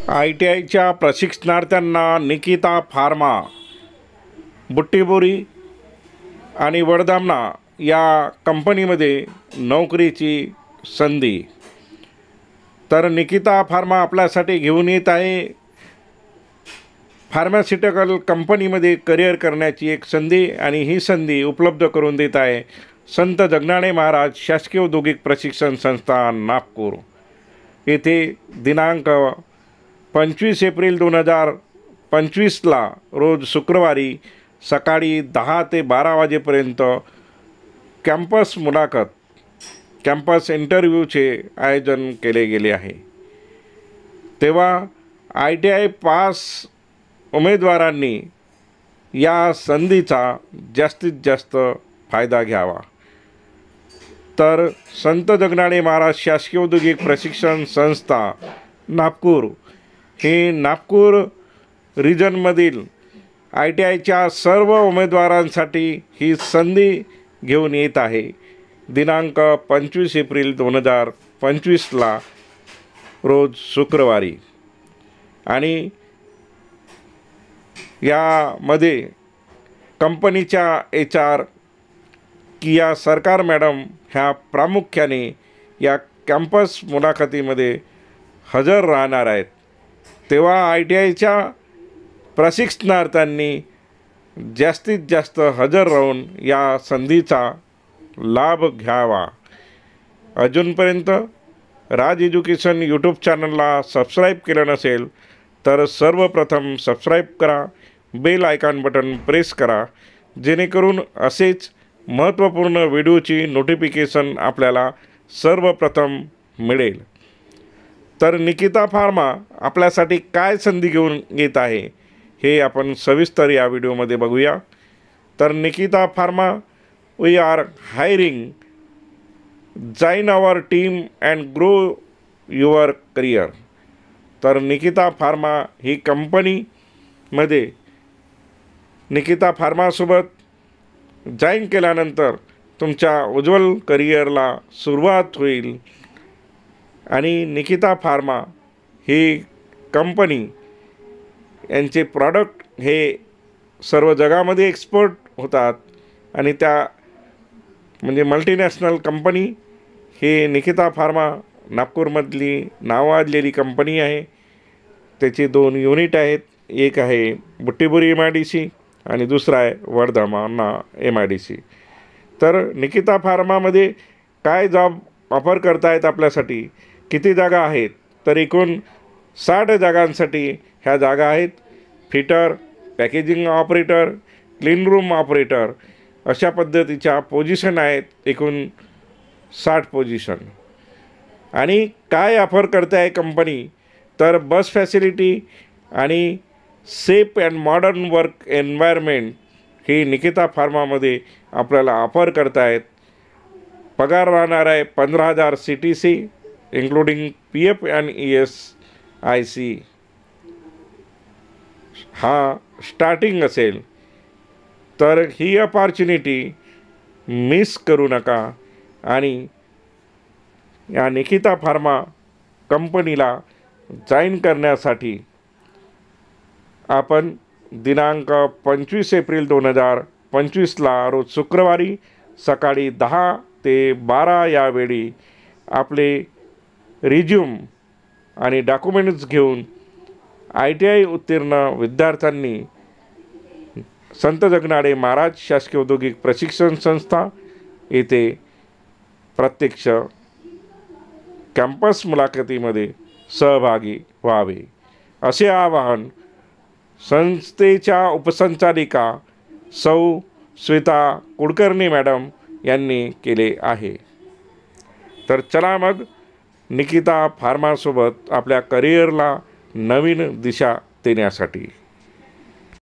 ITIच्या प्रशिक्षणार्थ्यांना Nikita pharma, Butibori आणि वडदामना या कंपनीमध्ये नोकरीची संधी. तर निकिता फार्मा आपल्यासाठी घेऊन येत आहे फार्मास्युटिकल कंपनीमध्ये करिअर करण्याची एक संधी, आणि ही संधी उपलब्ध करून देत आहे संत जगनाडे महाराज शासकीय औद्योगिक प्रशिक्षण संस्था नागपूर येथे. दिनांक 25 एप्रिल 2025ला रोज शुक्रवारी सकाळी 10 ते 12 वाजेपर्यंत कॅम्पस इंटरव्ह्यूचे आयोजन केले गेले आहे. तेव्हा ITI पास उमेदवारांनी या संधीचा जास्तीत जास्त फायदा घ्यावा. तर संत जगनाडे महाराज शासकीय औद्योगिक प्रशिक्षण संस्था नागपूर ही नागपूर रिजनमधील ITIच्या सर्व उमेदवारांसाठी ही संधी घेऊन येत आहे. दिनांक 25 एप्रिल 2025ला रोज शुक्रवारी. आणि यामध्ये कंपनीच्या HR किया सरकार मॅडम ह्या प्रामुख्याने या कॅम्पस मुलाखतीमध्ये हजर राहणार आहेत. तेव्हा ITIच्या प्रशिक्षणार्थ्यांनी जास्तीत जास्त हजर राहून या संधीचा लाभ घ्यावा. अजूनपर्यंत राज एज्युकेशन यूट्यूब चॅनलला सबस्क्राईब केलं नसेल तर सर्वप्रथम सबस्क्राईब करा, बेल आयकॉन बटन प्रेस करा, जेणेकरून असेच महत्त्वपूर्ण व्हिडिओची नोटिफिकेशन आपल्याला सर्वप्रथम मिळेल. तर निकिता फार्मा आपल्यासाठी काय संधी घेऊन येत आहे हे आपण सविस्तर या व्हिडिओमध्ये बघूया. तर Nikita pharma, we are hiring, join our team and grow your career. तर निकिता फार्मा ही कंपनीमध्ये निकिता फार्मासोबत जॉईन केल्यानंतर तुमच्या उज्ज्वल करिअरला सुरुवात होईल. आणि निकिता फार्मा ही कंपनी यांचे प्रॉडक्ट हे सर्व जगामध्ये एक्सपोर्ट होतात, आणि त्या म्हणजे मल्टीनॅशनल कंपनी ही निकिता फार्मा नागपूरमधली नावाजलेली कंपनी आहे. त्याचे 2 युनिट आहेत. एक आहे बुट्टीबोरी MIDC आणि दुसरा आहे वडदामना MIDC. तर निकिता फार्मामध्ये काय जॉब ऑफर करतायत आपल्यासाठी, किती जागा आहेत, तर एकूण 60 जागांसाठी ह्या जागा आहेत. Fitter, packaging operator, clean room operator अशा पद्धतीच्या पोझिशन आहेत. एकूण 60 पोझिशन. आणि काय ऑफर करते आहे कंपनी, तर बस फॅसिलिटी आणि safe and modern work environment ही निकिता फार्मामध्ये आपल्याला ऑफर करतायत. पगार राहणार आहे 15,000 CTC इन्क्लुडिंग PF आणि ESIC हा स्टार्टिंग असेल. तर ही अपॉर्च्युनिटी मिस करू नका. आणि या निकिता फार्मा कंपनीला जॉईन करण्यासाठी आपण दिनांक 25 एप्रिल 2025ला रोज शुक्रवारी सकाळी 10 ते 12 या वेळी आपले रिझ्यूम आणि डॉक्युमेंट्स घेऊन ITI उत्तीर्ण विद्यार्थ्यांनी संत जगनाडे महाराज शासकीय औद्योगिक प्रशिक्षण संस्था येथे प्रत्यक्ष कॅम्पस मुलाखतीमध्ये सहभागी व्हावे, असे आवाहन संस्थेच्या उपसंचालिका सौ श्वेता कुलकर्णी मॅडम यांनी केले आहे. तर चला मग निकिता फार्मासोबत आपल्या करिअरला नवीन दिशा देण्यासाठी